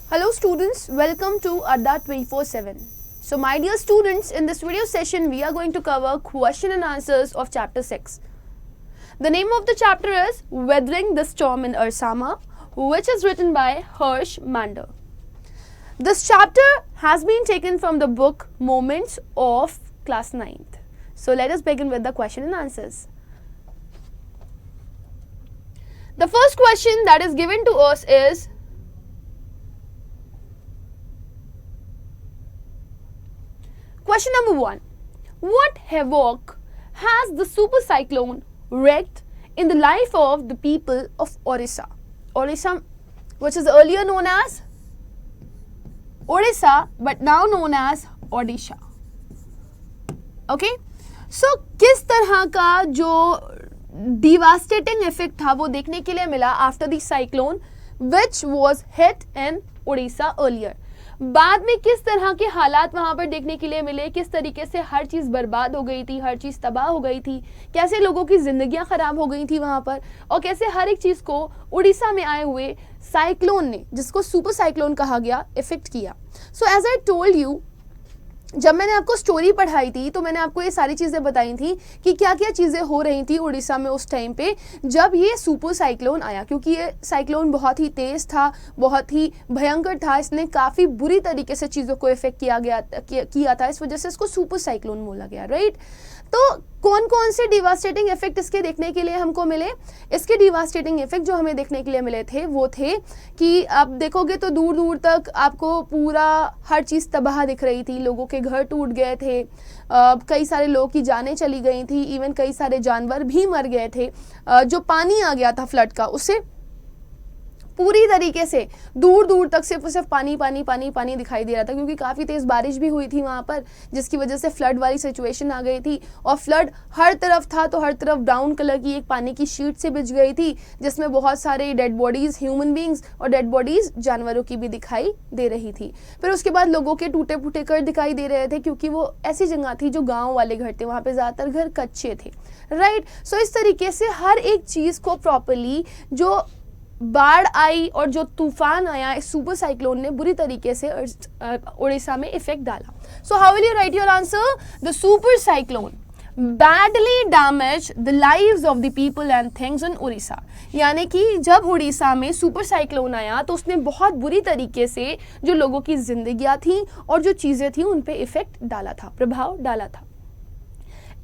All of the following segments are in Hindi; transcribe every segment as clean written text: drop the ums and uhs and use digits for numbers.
Hello students, welcome to Adda 24/7. So my dear students, in this video session we are going to cover question and answers of chapter 6. The name of the chapter is Weathering the Storm in Ursama, which is written by Hirsch Mander. This chapter has been taken from the book Moments of class 9th. So let us begin with the question and answers. The first question that is given to us is, question number 1. What havoc has the super cyclone wreaked in the life of the people of Orissa? Orissa, which is earlier known as Orissa but now known as Odisha. Okay? So किस तरह का जो devastating effect था वो देखने के लिए मिला after the cyclone which was hit in Odisha earlier. बाद में किस तरह के हालात वहां पर देखने के लिए मिले, किस तरीके से हर चीज़ बर्बाद हो गई थी, हर चीज़ तबाह हो गई थी, कैसे लोगों की जिंदगियां खराब हो गई थी वहां पर, और कैसे हर एक चीज़ को उड़ीसा में आए हुए साइक्लोन ने, जिसको सुपर साइक्लोन कहा गया, इफेक्ट किया. So as I told you, जब मैंने आपको स्टोरी पढ़ाई थी तो मैंने आपको ये सारी चीज़ें बताई थी कि क्या क्या चीज़ें हो रही थी उड़ीसा में उस टाइम पे जब ये सुपर साइक्लोन आया, क्योंकि ये साइक्लोन बहुत ही तेज़ था, बहुत ही भयंकर था, इसने काफ़ी बुरी तरीके से चीज़ों को इफेक्ट किया था, इस वजह से इसको सुपर साइक्लोन बोला गया. राइट? तो कौन कौन से डिवास्टेटिंग इफेक्ट इसके देखने के लिए हमको मिले? इसके डिवास्टेटिंग इफेक्ट जो हमें देखने के लिए मिले थे वो थे कि आप देखोगे तो दूर दूर तक आपको पूरा हर चीज़ तबाह दिख रही थी. लोगों के घर टूट गए थे, कई सारे लोगों की जानें चली गई थी, इवन कई सारे जानवर भी मर गए थे. जो पानी आ गया था फ्लड का, उससे पूरी तरीके से दूर दूर तक सिर्फ पानी पानी पानी पानी दिखाई दे रहा था, क्योंकि काफ़ी तेज़ बारिश भी हुई थी वहाँ पर, जिसकी वजह से फ्लड वाली सिचुएशन आ गई थी. और फ्लड हर तरफ था, तो हर तरफ ब्राउन कलर की एक पानी की शीट से बिछ गई थी, जिसमें बहुत सारे डेड बॉडीज़, ह्यूमन बींग्स और डेड बॉडीज़ जानवरों की भी दिखाई दे रही थी. फिर उसके बाद लोगों के टूटे फूटे घर दिखाई दे रहे थे, क्योंकि वो ऐसी जगह थी जो गाँव वाले घर थे, वहाँ पर ज़्यादातर घर कच्चे थे. राइट? सो इस तरीके से हर एक चीज़ को प्रॉपरली जो बाढ़ आई और जो तूफान आया, इस सुपर साइक्लोन ने बुरी तरीके से उड़ीसा में इफेक्ट डाला. सो how will you right your answer? The super cyclone badly damage the lives of the people and things in Orissa. यानी कि जब उड़ीसा में सुपर साइक्लोन आया तो उसने बहुत बुरी तरीके से जो लोगों की जिंदगियां थी और जो चीज़ें थी उन पे इफेक्ट डाला था, प्रभाव डाला था.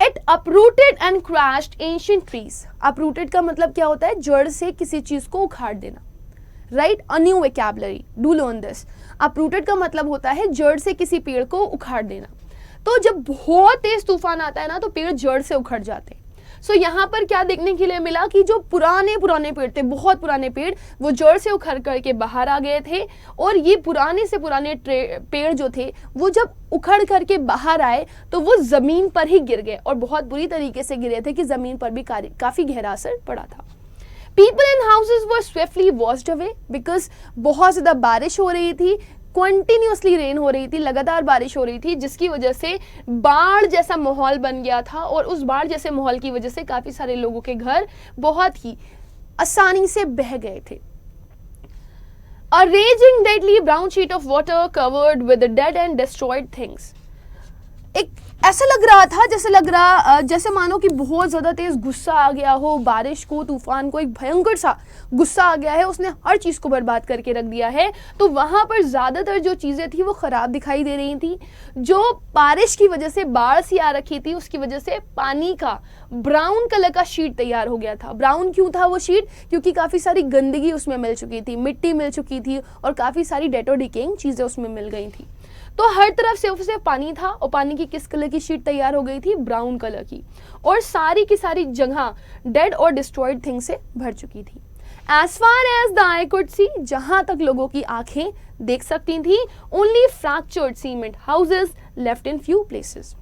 It uprooted and crashed ancient trees. Uprooted का मतलब क्या होता है? जड़ से किसी चीज़ को उखाड़ देना. Right? A new vocabulary. Do learn this. Uprooted का मतलब होता है जड़ से किसी पेड़ को उखाड़ देना. तो जब बहुत तेज तूफान आता है ना, तो पेड़ जड़ से उखड़ जाते हैं. सो यहाँ पर क्या देखने के लिए मिला कि जो पुराने पेड़ थे, बहुत पुराने पेड़, वो जड़ से उखड़ करके बाहर आ गए थे. और ये पुराने से पुराने पेड़ जो थे वो जब उखड़ करके बाहर आए तो वो ज़मीन पर ही गिर गए, और बहुत बुरी तरीके से गिरे थे कि ज़मीन पर भी काफ़ी गहरा असर पड़ा था. People in houses were swiftly washed away because बहुत ज़्यादा बारिश हो रही थी, कंटिन्यूसली रेन हो रही थी, लगातार बारिश हो रही थी, जिसकी वजह से बाढ़ जैसा माहौल बन गया था. और उस बाढ़ जैसे माहौल की वजह से काफ़ी सारे लोगों के घर बहुत ही आसानी से बह गए थे. A raging deadly brown sheet of water covered with the dead and destroyed things. एक ऐसा लग रहा था जैसे मानो कि बहुत ज़्यादा तेज़ गुस्सा आ गया हो, बारिश को, तूफान को, एक भयंकर सा गुस्सा आ गया है, उसने हर चीज़ को बर्बाद करके रख दिया है. तो वहाँ पर ज़्यादातर जो चीज़ें थी वो ख़राब दिखाई दे रही थी. जो बारिश की वजह से बाढ़ सी आ रखी थी, उसकी वजह से पानी का ब्राउन कलर का शीट तैयार हो गया था. ब्राउन क्यों था वो शीट? क्योंकि काफ़ी सारी गंदगी उसमें मिल चुकी थी, मिट्टी मिल चुकी थी, और काफ़ी सारी डेड और डिकेइंग चीज़ें उसमें मिल गई थी. तो हर तरफ सिर्फ पानी था, और पानी की किस कलर की शीट तैयार हो गई थी? ब्राउन कलर की. और सारी की सारी जगह डेड और डिस्ट्रॉयड थिंग से भर चुकी थी. As far as the eye could see, जहां तक लोगों की आंखें देख सकती थी, only fractured cement houses left in few places.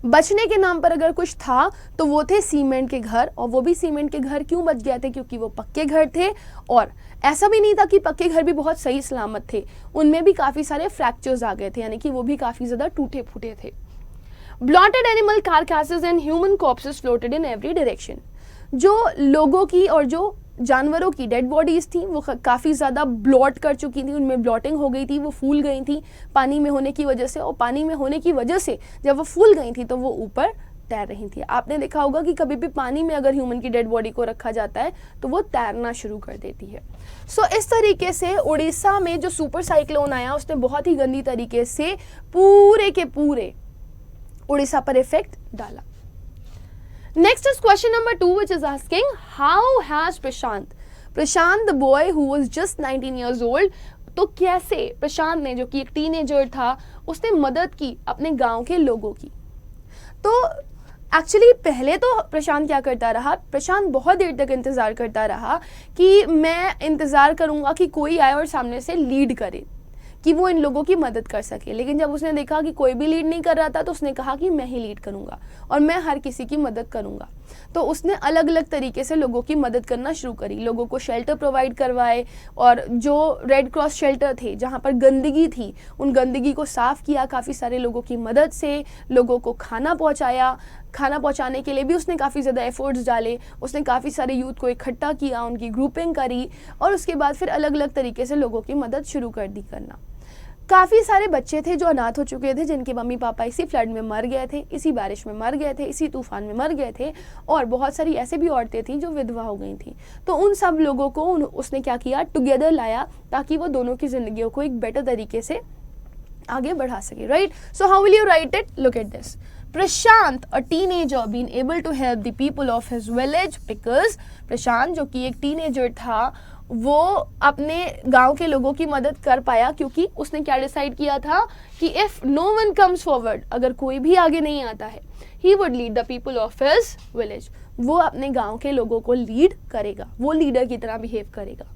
बचने के नाम पर अगर कुछ था तो वो थे सीमेंट के घर. और वो भी सीमेंट के घर क्यों बच गए थे? क्योंकि वो पक्के घर थे. और ऐसा भी नहीं था कि पक्के घर भी बहुत सही सलामत थे, उनमें भी काफ़ी सारे फ्रैक्चर्स आ गए थे, यानी कि वो भी काफ़ी ज़्यादा टूटे फूटे थे. Blotted animal carcasses and human corpses floated in every direction. जो लोगों की और जो जानवरों की डेड बॉडीज थी वो काफ़ी ज़्यादा ब्लॉट कर चुकी थी, उनमें ब्लॉटिंग हो गई थी, वो फूल गई थी पानी में होने की वजह से, और पानी में होने की वजह से जब वो फूल गई थी तो वो ऊपर तैर रही थी। आपने देखा होगा कि कभी भी पानी में अगर ह्यूमन की डेड बॉडी को रखा जाता है तो वो तैरना शुरू कर देती है। सो इस तरीके से उड़ीसा में जो सुपर साइक्लोन आया उसने बहुत ही गंदी तरीके से पूरे के पूरे उड़ीसा पर इफेक्ट डाला। Next is question number 2, which is asking how has Prashant the boy who was just 19 years old, तो कैसे प्रशांत ने जो कि एक टीनेजर था उसने मदद की अपने गांव के लोगों की। तो एक्चुअली पहले तो प्रशांत क्या करता रहा, प्रशांत बहुत देर तक इंतज़ार करता रहा कि मैं इंतज़ार करूँगा कि कोई आए और सामने से लीड करे कि वो इन लोगों की मदद कर सके। लेकिन जब उसने देखा कि कोई भी लीड नहीं कर रहा था तो उसने कहा कि मैं ही लीड करूँगा और मैं हर किसी की मदद करूँगा। तो उसने अलग अलग तरीके से लोगों की मदद करना शुरू करी, लोगों को शेल्टर प्रोवाइड करवाए, और जो रेड क्रॉस शेल्टर थे जहाँ पर गंदगी थी उन गंदगी को साफ़ किया काफ़ी सारे लोगों की मदद से, लोगों को खाना पहुँचाया। खाना पहुँचाने के लिए भी उसने काफ़ी ज़्यादा एफर्ट्स डाले, उसने काफ़ी सारे यूथ को इकट्ठा किया, उनकी ग्रुपिंग करी, और उसके बाद फिर अलग अलग तरीके से लोगों की मदद शुरू कर दी करना। काफ़ी सारे बच्चे थे जो अनाथ हो चुके थे, जिनके मम्मी पापा इसी फ्लड में मर गए थे, इसी बारिश में मर गए थे, इसी तूफान में मर गए थे, और बहुत सारी ऐसे भी औरतें थीं जो विधवा हो गई थी। तो उन सब लोगों को उसने क्या किया, टुगेदर लाया ताकि वो दोनों की ज़िंदगियों को एक बेटर तरीके से आगे बढ़ा सके, right. So how will you right it, look at this. Prashant a teenager been able to help the people of his village because प्रशांत जो कि एक टीनेजर था वो अपने गांव के लोगों की मदद कर पाया, क्योंकि उसने क्या डिसाइड किया था कि if no one comes forward, अगर कोई भी आगे नहीं आता है, he would lead the people of his village, वो अपने गांव के लोगों को लीड करेगा, वो लीडर की तरह बिहेव करेगा।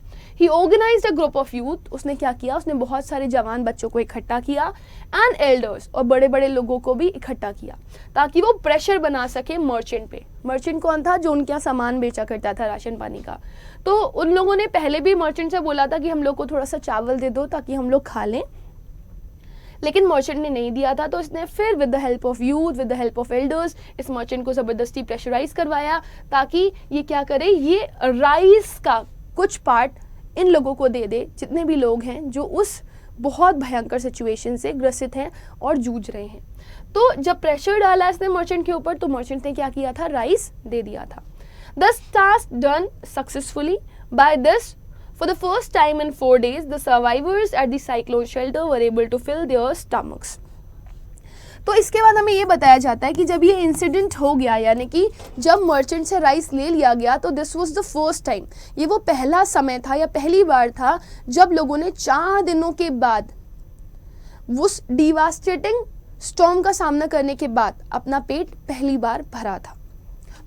He organised a group of youth, उसने क्या किया, उसने बहुत सारे जवान बच्चों को इकट्ठा किया, एंड एल्डर्स, और बड़े बड़े लोगों को भी इकट्ठा किया ताकि वो प्रेशर बना सके मर्चेंट पे। मर्चेंट कौन था, जो उनका सामान बेचा करता था राशन पानी का। तो उन लोगों ने पहले भी मर्चेंट से बोला था कि हम लोग को थोड़ा सा चावल दे दो ताकि हम लोग खा लें, लेकिन मर्चेंट ने नहीं दिया था। तो इसने फिर with the help of youth, with the help of elders, इस मर्चेंट को ज़बरदस्ती प्रेशराइज करवाया ताकि ये क्या करे, ये राइस का कुछ पार्ट इन लोगों को दे दे, जितने भी लोग हैं जो उस बहुत भयंकर सिचुएशन से ग्रसित हैं और जूझ रहे हैं। तो जब प्रेशर डाला इसने मर्चेंट के ऊपर, तो मर्चेंट ने क्या किया था, राइस दे दिया था। Thus task done successfully. By this, for the first time in 4 days, the survivors at the cyclone shelter were able to fill their stomachs. तो इसके बाद हमें ये बताया जाता है कि जब ये इंसिडेंट हो गया, यानी कि जब मर्चेंट से राइस ले लिया गया, तो this was the first time, ये वो पहला समय था या पहली बार था जब लोगों ने 4 दिनों के बाद उस डिवास्टेटिंग स्टॉर्म का सामना करने के बाद अपना पेट पहली बार भरा था।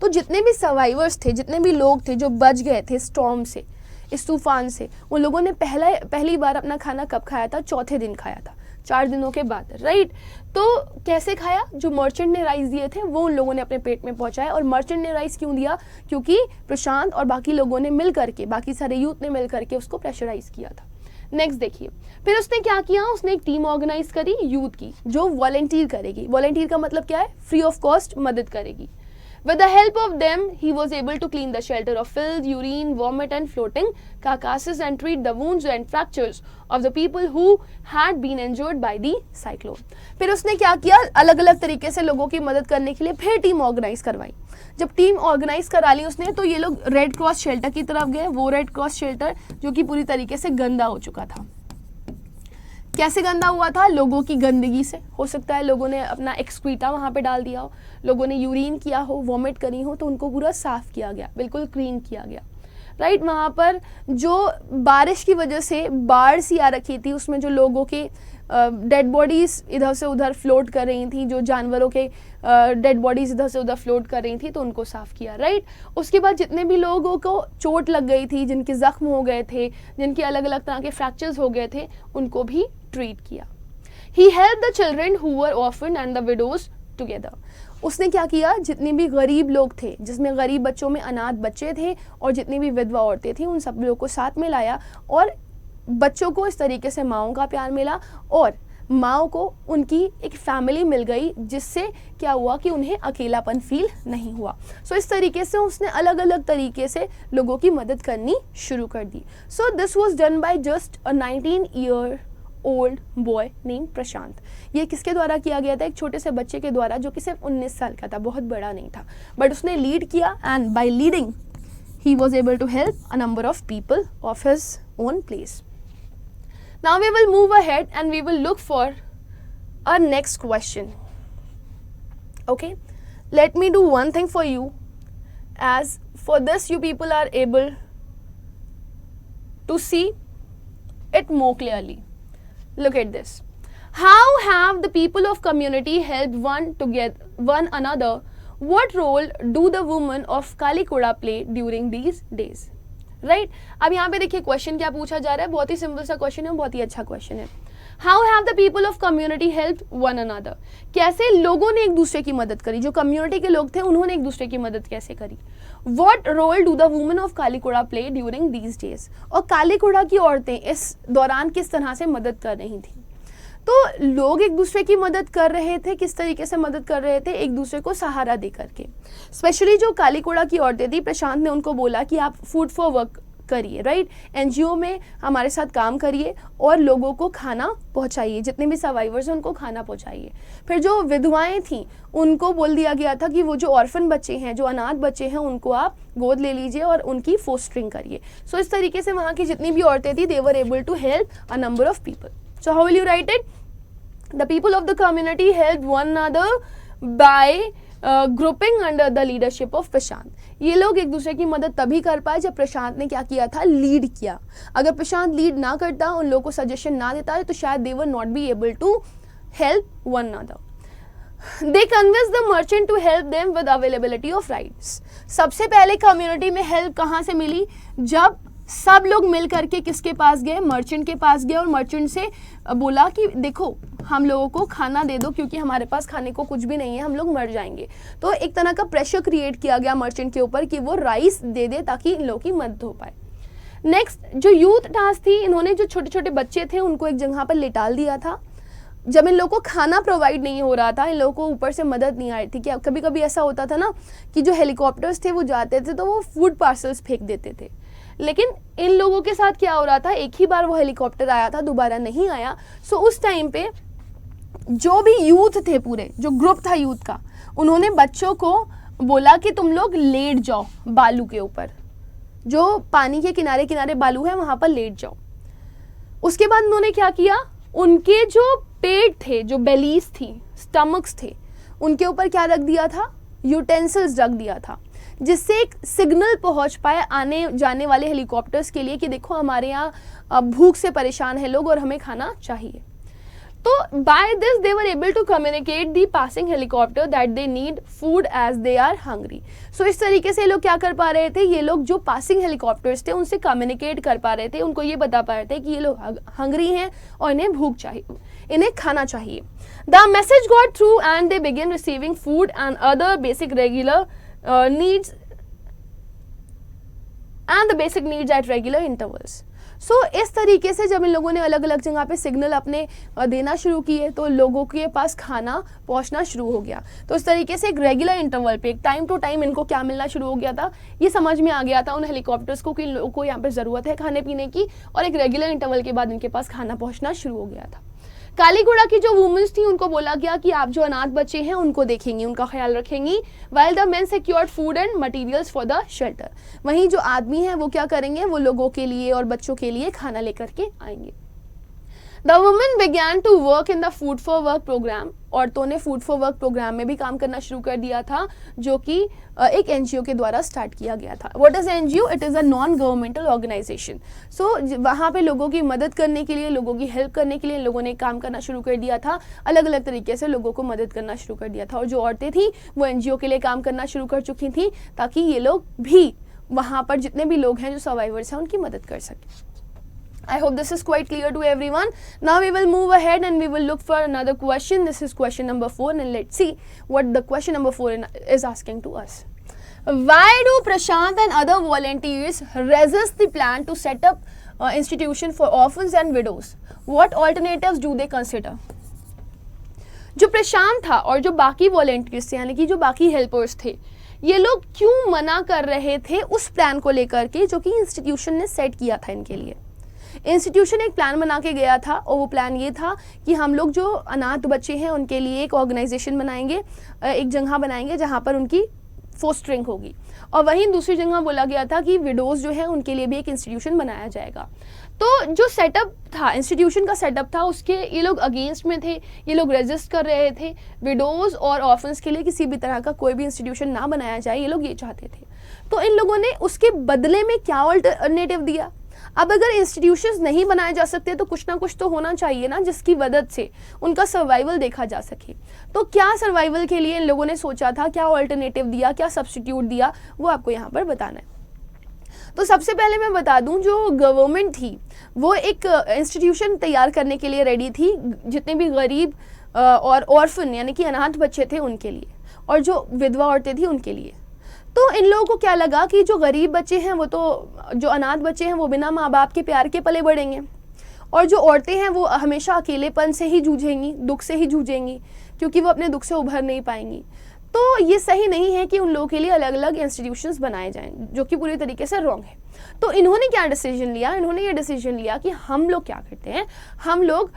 तो जितने भी सर्वाइवर्स थे, जितने भी लोग थे जो बच गए थे स्टॉर्म से, इस तूफान से, उन लोगों ने पहली बार अपना खाना कब खाया था, चौथे दिन खाया था, 4 दिनों के बाद, राइट। तो कैसे खाया, जो मर्चेंट ने राइस दिए थे वो उन लोगों ने अपने पेट में पहुंचाए। और मर्चेंट ने राइस क्यों दिया, क्योंकि प्रशांत और बाकी लोगों ने मिल करके, बाकी सारे यूथ ने मिल करके उसको प्रेशराइज किया था। नेक्स्ट देखिए, फिर उसने क्या किया, उसने एक टीम ऑर्गेनाइज करी यूथ की जो वॉलंटियर करेगी। वॉलंटियर का मतलब क्या है, फ्री ऑफ कॉस्ट मदद करेगी। With the help of them, he was able to clean the shelter of filth, urine, vomit and floating carcasses and treat the wounds and fractures of the people who had been injured by the cyclone. फिर उसने क्या किया, अलग अलग तरीके से लोगों की मदद करने के लिए फिर टीम ऑर्गेनाइज करवाई। जब टीम ऑर्गेनाइज करा ली उसने, तो ये लोग रेड क्रॉस शेल्टर की तरफ गए। वो रेड क्रॉस शेल्टर जो कि पूरी तरीके से गंदा हो चुका था। कैसे गंदा हुआ था, लोगों की गंदगी से। हो सकता है लोगों ने अपना एक्सक्रीटा वहाँ पे डाल दिया हो, लोगों ने यूरिन किया हो, वॉमिट करी हो, तो उनको पूरा साफ़ किया गया, बिल्कुल क्लीन किया गया, राइट। वहाँ पर जो बारिश की वजह से बाढ़ सी आ रखी थी, उसमें जो लोगों के डेड बॉडीज़ इधर से उधर फ्लोट कर रही थी, जो जानवरों के डेड बॉडीज़ इधर से उधर फ्लोट कर रही थी, तो उनको साफ़ किया, राइट। उसके बाद जितने भी लोगों को चोट लग गई थी, जिनके ज़ख्म हो गए थे, जिनके अलग अलग तरह के फ्रैक्चर्स हो गए थे, उनको भी ट्रीट किया। He helped the children who were orphaned and the widows together. उसने क्या किया, जितने भी गरीब लोग थे, जिसमें गरीब बच्चों में अनाथ बच्चे थे और जितनी भी विधवा औरतें थी, उन सब लोगों को साथ में लाया और बच्चों को इस तरीके से माँओं का प्यार मिला और माओ को उनकी एक फैमिली मिल गई, जिससे क्या हुआ कि उन्हें अकेलापन फील नहीं हुआ। सो इस तरीके से उसने अलग अलग तरीके से लोगों की मदद करनी शुरू कर दी। So this was done by just a 19-year-old boy name Prashant. ये किसके द्वारा किया गया था? एक छोटे से बच्चे के द्वारा, जो कि सिर्फ 19 साल का था, बहुत बड़ा नहीं था, बट उसने लीड किया, and bye leading he was able to help a number of people of his own place. Now we will move ahead and we will look for our next question. Okay, let me do one thing for you, as for this you people are able to see it more clearly. Look at this. How have the people of community helped one another? What role do the women of Kalikuda play during these days? Right? अब यहाँ पे देखिए क्वेश्चन क्या पूछा जा रहा है, बहुत ही सिंपल सा क्वेश्चन है, बहुत ही अच्छा क्वेश्चन है। How have the people of community helped one another? कैसे लोगों ने एक दूसरे की मदद करी, जो कम्युनिटी के लोग थे उन्होंने एक दूसरे की मदद कैसे करी। What role do the women of Kalikuda play during these days? और कालीकुड़ा की औरतें इस दौरान किस तरह से मदद कर रही थी। तो लोग एक दूसरे की मदद कर रहे थे, किस तरीके से मदद कर रहे थे? एक दूसरे को सहारा दे करके। स्पेशली जो कालीकुड़ा की औरतें थी, प्रशांत ने उनको बोला कि आप फूड फॉर वर्क करिए, राइट, एनजीओ में हमारे साथ काम करिए और लोगों को खाना पहुंचाइए, जितने भी सर्वाइवर्स हैं उनको खाना पहुंचाइए। फिर जो विधवाएं थीं उनको बोल दिया गया था कि वो जो ऑर्फन बच्चे हैं, जो अनाथ बच्चे हैं, उनको आप गोद ले लीजिए और उनकी फोस्टरिंग करिए। सो इस तरीके से वहाँ की जितनी भी औरतें थी, they were able to help a number of people. So how will you write it? The people of the community helped one another by grouping under the leadership of प्रशांत। ये लोग एक दूसरे की मदद तभी कर पाए जब प्रशांत ने क्या किया था? लीड किया। अगर प्रशांत लीड ना करता, उन लोगों को सजेशन ना देता, तो शायद they were not be able to help one another. They convinced the merchant to help them with availability of rides. सबसे पहले कम्युनिटी में हेल्प कहाँ से मिली? जब सब लोग मिल करके किसके पास गए? मर्चेंट के पास गए, और मर्चेंट से बोला कि देखो हम लोगों को खाना दे दो, क्योंकि हमारे पास खाने को कुछ भी नहीं है, हम लोग मर जाएंगे। तो एक तरह का प्रेशर क्रिएट किया गया मर्चेंट के ऊपर कि वो राइस दे दे ताकि इन लोगों की मदद हो पाए। नेक्स्ट जो यूथ टास्क थी, इन्होंने जो छोटे छोटे बच्चे थे उनको एक जगह पर लेटाल दिया था। जब इन लोगों को खाना प्रोवाइड नहीं हो रहा था, इन लोगों को ऊपर से मदद नहीं आ रही थी, कि कभी कभी ऐसा होता था ना कि जो हेलीकॉप्टर्स थे वो जाते थे तो वो फूड पार्सल्स फेंक देते थे, लेकिन इन लोगों के साथ क्या हो रहा था? एक ही बार वो हेलीकॉप्टर आया था, दोबारा नहीं आया। सो उस टाइम पे जो भी यूथ थे, पूरे जो ग्रुप था यूथ का, उन्होंने बच्चों को बोला कि तुम लोग लेट जाओ बालू के ऊपर, जो पानी के किनारे किनारे बालू है वहां पर लेट जाओ। उसके बाद उन्होंने क्या किया? उनके जो पेट थे, जो बेलीज थी, स्टमक्स थे, उनके ऊपर क्या रख दिया था? यूटेंसिल्स रख दिया था, जिससे एक सिग्नल पहुंच पाए आने जाने वाले हेलीकॉप्टर्स के लिए कि देखो हमारे यहाँ भूख से परेशान है लोग और हमें खाना चाहिए। तो by this they were able to communicate the passing helicopter that they need food as they are hungry. So इस तरीके से लोग क्या कर पा रहे थे? ये लोग जो पासिंग हेलीकॉप्टर्स थे उनसे कम्युनिकेट कर पा रहे थे, उनको ये बता पा रहे थे कि ये लोग हंग्री हैं और इन्हें भूख चाहिए, इन्हें खाना चाहिए। The message got through and they begin receiving food and other basic regular needs and the basic needs at regular intervals. So इस तरीके से जब इन लोगों ने अलग अलग जगह पे सिग्नल अपने देना शुरू किए तो लोगों के पास खाना पहुंचना शुरू हो गया। तो इस तरीके से एक रेगुलर इंटरवल पे, एक टाइम टू टाइम इनको क्या मिलना शुरू हो गया था? ये समझ में आ गया था उन हेलीकॉप्टर्स को कि इन लोगों को यहाँ पे ज़रूरत है खाने पीने की, और एक रेगुलर इंटरवल के बाद इनके पास खाना पहुँचना शुरू हो गया था। कालीगुड़ा की जो वुमेन्स थी उनको बोला गया कि आप जो अनाथ बच्चे हैं उनको देखेंगी, उनका ख्याल रखेंगी, while the men secured food and materials for the shelter। वहीं जो आदमी हैं वो क्या करेंगे? वो लोगों के लिए और बच्चों के लिए खाना लेकर के आएंगे। The women began to work in the food for work program। औरतों ने फूड फॉर वर्क प्रोग्राम में भी काम करना शुरू कर दिया था, जो कि एक एनजीओ के द्वारा स्टार्ट किया गया था। What is NGO? It is a non governmental organisation. So वहाँ पे लोगों की मदद करने के लिए, लोगों की हेल्प करने के लिए लोगों ने काम करना शुरू कर दिया था, अलग अलग तरीके से लोगों को मदद करना शुरू कर दिया था। और जो औरतें थी वो एनजीओ के लिए काम करना शुरू कर चुकी थी, ताकि ये लोग भी वहाँ पर जितने भी लोग हैं जो सर्वाइवर्स हैं उनकी मदद कर सकें। I hope this is quite clear to everyone. Now we will move ahead and we will look for another question. This is question number 4, and let's see what the question number 4 is asking to us. Why do Prashant and other volunteers resist the plan to set up institution for orphans and widows? What alternatives do they consider? जो प्रशांत था और जो बाकी वॉलंटियर्स थे, यानी कि जो बाकी हेल्पर्स थे, ये लोग क्यों मना कर रहे थे उस प्लान को लेकर के जो कि इंस्टीट्यूशन ने सेट किया था इनके लिए। इंस्टीट्यूशन एक प्लान बना के गया था और वो प्लान ये था कि हम लोग जो अनाथ बच्चे हैं उनके लिए एक ऑर्गेनाइजेशन बनाएंगे, एक जगह बनाएंगे जहाँ पर उनकी फोस्टरिंग होगी, और वहीं दूसरी जगह बोला गया था कि विडोज जो है उनके लिए भी एक इंस्टीट्यूशन बनाया जाएगा। तो जो सेटअप था, इंस्टीट्यूशन का सेटअप था, उसके ये लोग अगेंस्ट में थे, ये लोग रेजिस्ट कर रहे थे। विडोज और ऑर्फन्स के लिए किसी भी तरह का कोई भी इंस्टीट्यूशन ना बनाया जाए, ये लोग ये चाहते थे। तो इन लोगों ने उसके बदले में क्या अल्टरनेटिव दिया। अब अगर इंस्टीट्यूशंस नहीं बनाए जा सकते तो कुछ ना कुछ तो होना चाहिए ना जिसकी मदद से उनका सर्वाइवल देखा जा सके। तो क्या सर्वाइवल के लिए इन लोगों ने सोचा था, क्या अल्टरनेटिव दिया, क्या सब्स्टिट्यूट दिया, वो आपको यहाँ पर बताना है। तो सबसे पहले मैं बता दूं, जो गवर्नमेंट थी वो एक इंस्टीट्यूशन तैयार करने के लिए रेडी थी, जितने भी गरीब और ऑर्फन यानी कि अनाथ बच्चे थे उनके लिए, और जो विधवा औरतें थी उनके लिए। तो इन लोगों को क्या लगा कि जो गरीब बच्चे हैं वो तो, जो अनाथ बच्चे हैं वो बिना माँ बाप के प्यार के पले बढ़ेंगे, और जो औरतें हैं वो हमेशा अकेलेपन से ही जूझेंगी, दुख से ही जूझेंगी, क्योंकि वो अपने दुख से उभर नहीं पाएंगी। तो ये सही नहीं है कि उन लोगों के लिए अलग अलग इंस्टीट्यूशंस बनाए जाएं, जो कि पूरी तरीके से रॉन्ग है। तो इन्होंने क्या डिसीजन लिया, इन्होंने ये डिसीजन लिया कि हम लोग क्या करते हैं, हम लोग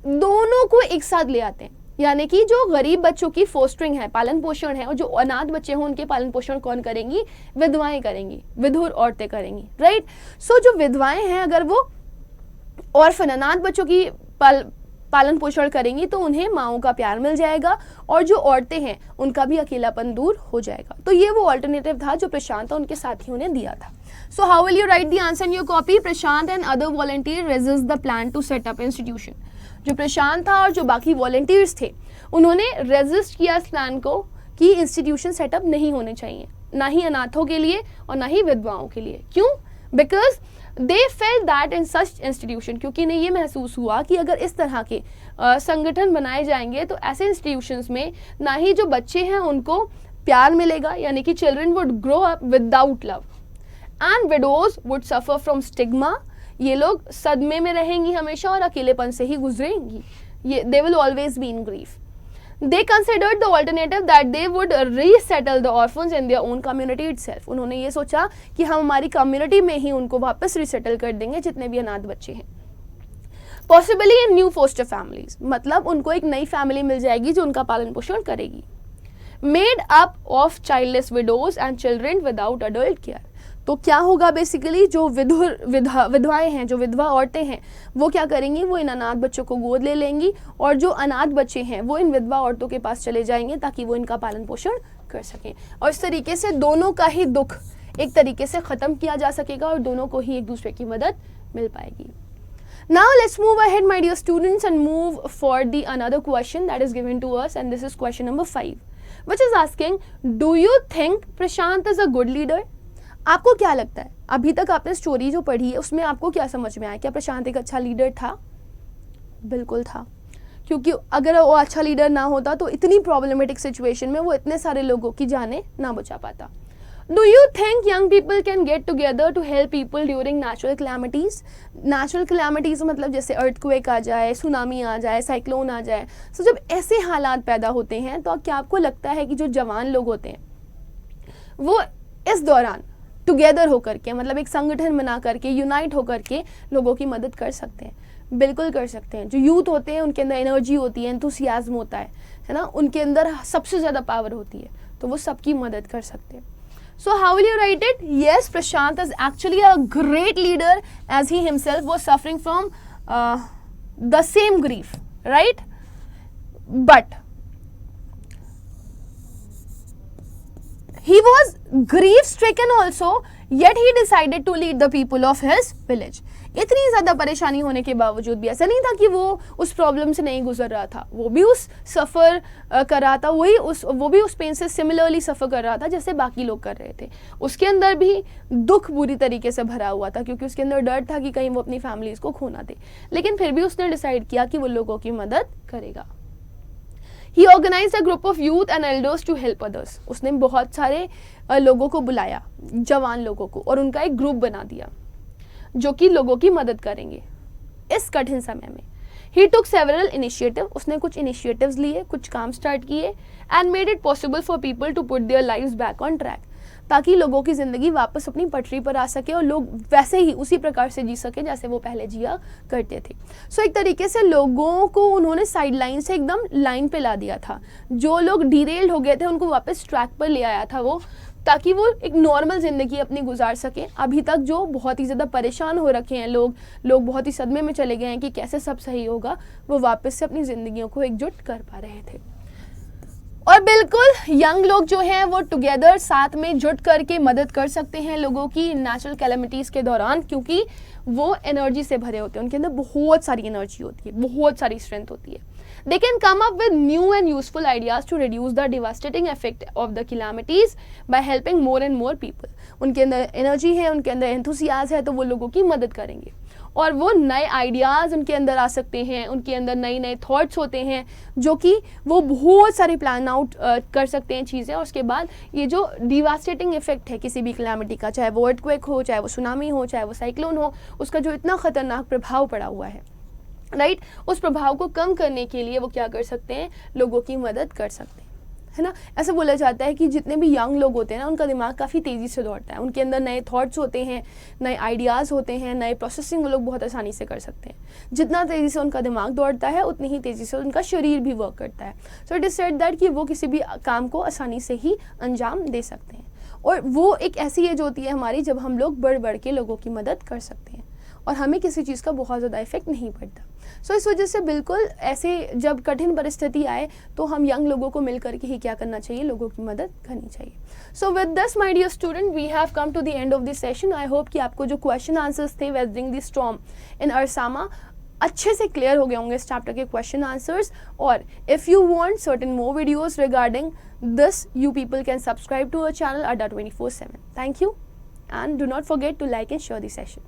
दोनों को एक साथ ले आते हैं, यानी कि जो गरीब बच्चों की फोस्टरिंग है, पालन पोषण है, और जो अनाथ बच्चे हों उनके पालन पोषण कौन करेंगी, विधवाएं करेंगी, विधुर औरतें करेंगी, राइट। सो जो विधवाएं हैं अगर वो ऑर्फन अनाथ बच्चों की पालन पोषण करेंगी तो उन्हें माओं का प्यार मिल जाएगा, और जो औरतें हैं उनका भी अकेलापन दूर हो जाएगा। तो ये वो अल्टरनेटिव था जो प्रशांत और उनके साथियों ने दिया था। So how will you write the answer in your copy? Prashant and other volunteer resist the plan to set up institution. जो प्रशांत था और जो बाकी वॉलंटियर्स थे उन्होंने रेजिस्ट किया इस प्लान को कि इंस्टीट्यूशन सेटअप नहीं होने चाहिए, ना ही अनाथों के लिए और ना ही विधवाओं के लिए। क्यों? Because they felt that in such institution, क्योंकि इन्हें ये महसूस हुआ कि अगर इस तरह के संगठन बनाए जाएंगे तो ऐसे इंस्टीट्यूशंस में ना ही जो बच्चे हैं उनको प्यार मिलेगा, यानी कि children would grow up without love, and widows would suffer from stigma, ये लोग सदमे में रहेंगी हमेशा और अकेलेपन से ही गुजरेंगी, ये they will always be in grief. They considered the alternative that they would resettle the orphans in their own community itself. उन्होंने ये सोचा कि हम हमारी कम्युनिटी में ही उनको वापस रिसेटल कर देंगे जितने भी अनाथ बच्चे हैं, पॉसिबली इन न्यू फोस्टर फैमिलीज, मतलब उनको एक नई फैमिली मिल जाएगी जो उनका पालन पोषण करेगी, made up of childless widows and children without adult care. तो क्या होगा बेसिकली, जो विधवाएं हैं, जो विधवा औरतें हैं, वो क्या करेंगी, वो इन अनाथ बच्चों को गोद ले लेंगी, और जो अनाथ बच्चे हैं वो इन विधवा औरतों के पास चले जाएंगे ताकि वो इनका पालन पोषण कर सकें, और इस तरीके से दोनों का ही दुख एक तरीके से ख़त्म किया जा सकेगा और दोनों को ही एक दूसरे की मदद मिल पाएगी। Now let's move ahead, my dear students, and move for the another question that is given to us, and this is question number 5, which is asking, do you think Prashant is a good leader? आपको क्या लगता है, अभी तक आपने स्टोरी जो पढ़ी है उसमें आपको क्या समझ में आया? क्या प्रशांत एक अच्छा लीडर था? बिल्कुल था, क्योंकि अगर वो अच्छा लीडर ना होता तो इतनी प्रॉब्लमेटिक सिचुएशन में वो इतने सारे लोगों की जानें ना बचा पाता। Do you think young people can get together to help people during natural calamities? Natural calamities मतलब जैसे earthquake आ जाए, सुनामी आ जाए, साइक्लोन आ जाए, तो जब ऐसे हालात पैदा होते हैं तो क्या आपको लगता है कि जो जवान लोग होते हैं वो इस दौरान टुगेदर होकर के, मतलब एक संगठन बना करके, यूनाइट होकर के लोगों की मदद कर सकते हैं? बिल्कुल कर सकते हैं। जो यूथ होते हैं उनके अंदर एनर्जी होती है, एंथुसियाज्म होता है ना, उनके अंदर सबसे ज़्यादा पावर होती है, तो वो सबकी मदद कर सकते हैं। So how will you write it? Yes, Prashant is actually a great leader as he himself was suffering from the same grief, right? But he was grief stricken also, yet he decided to lead the people of his village. इतनी ज़्यादा परेशानी होने के बावजूद भी ऐसा नहीं था कि वो उस प्रॉब्लम से नहीं गुजर रहा था, वो भी उस सफ़र कर रहा था, वो भी उस पेन से सिमिलरली सफ़र कर रहा था जैसे बाकी लोग कर रहे थे। उसके अंदर भी दुख बुरी तरीके से भरा हुआ था, क्योंकि उसके अंदर डर था कि कहीं वो अपनी फैमिलीज़ को खो ना दे, लेकिन फिर भी उसने डिसाइड किया कि वो लोगों की मदद करेगा। He organized a group of youth and elders to help others. उसने बहुत सारे लोगों को बुलाया, जवान लोगों को, और उनका एक ग्रुप बना दिया जो कि लोगों की मदद करेंगे इस कठिन समय में। ही टुक सेवरल इनिशिएटिव, उसने कुछ इनिशिएटिव्स लिए, कुछ काम स्टार्ट किए, and made it possible for people to put their lives back on track, ताकि लोगों की ज़िंदगी वापस अपनी पटरी पर आ सके और लोग वैसे ही उसी प्रकार से जी सके जैसे वो पहले जिया करते थे। सो एक तरीके से लोगों को उन्होंने साइड लाइन से एकदम लाइन पे ला दिया था। जो लोग डिरेल्ड हो गए थे उनको वापस ट्रैक पर ले आया था वो, ताकि वो एक नॉर्मल ज़िंदगी अपनी गुजार सकें। अभी तक जो बहुत ही ज़्यादा परेशान हो रखे हैं लोग बहुत ही सदमे में चले गए हैं कि कैसे सब सही होगा, वो वापस से अपनी ज़िंदगियों को एकजुट कर पा रहे थे। और बिल्कुल यंग लोग जो हैं वो टुगेदर साथ में जुट करके मदद कर सकते हैं लोगों की नेचुरल कैलेमिटीज़ के दौरान, क्योंकि वो एनर्जी से भरे होते हैं, उनके अंदर बहुत सारी एनर्जी होती है, बहुत सारी स्ट्रेंथ होती है। They can come up with new and useful ideas to reduce the devastating effect of the calamities by helping more and more people. उनके अंदर एनर्जी है, उनके अंदर एंथुसियाज है, तो वो लोगों की मदद करेंगे और वो नए आइडियाज़ उनके अंदर आ सकते हैं, उनके अंदर नए नए थॉट्स होते हैं जो कि वो बहुत सारे प्लान आउट कर सकते हैं चीज़ें। और उसके बाद ये जो डिवास्टेटिंग इफेक्ट है किसी भी कैलामिटी का, चाहे वो अर्थक्वेक हो, चाहे वो सुनामी हो, चाहे वो साइक्लोन हो, उसका जो इतना ख़तरनाक प्रभाव पड़ा हुआ है, राइट, उस प्रभाव को कम करने के लिए वो क्या कर सकते हैं, लोगों की मदद कर सकते हैं, है ना। ऐसा बोला जाता है कि जितने भी यंग लोग होते हैं ना, उनका दिमाग काफ़ी तेज़ी से दौड़ता है, उनके अंदर नए थॉट्स होते हैं, नए आइडियाज़ होते हैं, नए प्रोसेसिंग वो लोग बहुत आसानी से कर सकते हैं। जितना तेज़ी से उनका दिमाग दौड़ता है उतनी ही तेज़ी से उनका शरीर भी वर्क करता है। So it is said that कि वो किसी भी काम को आसानी से ही अंजाम दे सकते हैं। और वो एक ऐसी एज होती है हमारी जब हम लोग बढ़ बढ़ के लोगों की मदद कर सकते हैं और हमें किसी चीज़ का बहुत ज़्यादा इफेक्ट नहीं पड़ता। सो इस वजह से बिल्कुल ऐसे जब कठिन परिस्थिति आए तो हम यंग लोगों को मिल करके ही क्या करना चाहिए, लोगों की मदद करनी चाहिए। So with this my dear student, we have come to the end of this session. I hope कि आपको जो क्वेश्चन आंसर्स थे weathering the storm in Ersama अच्छे से क्लियर हो गए होंगे इस चैप्टर के क्वेश्चन आंसर्स। और if you want certain more videos regarding this, you people can subscribe to our channel Adda 24/7. Thank you and do not forget to like and share the session.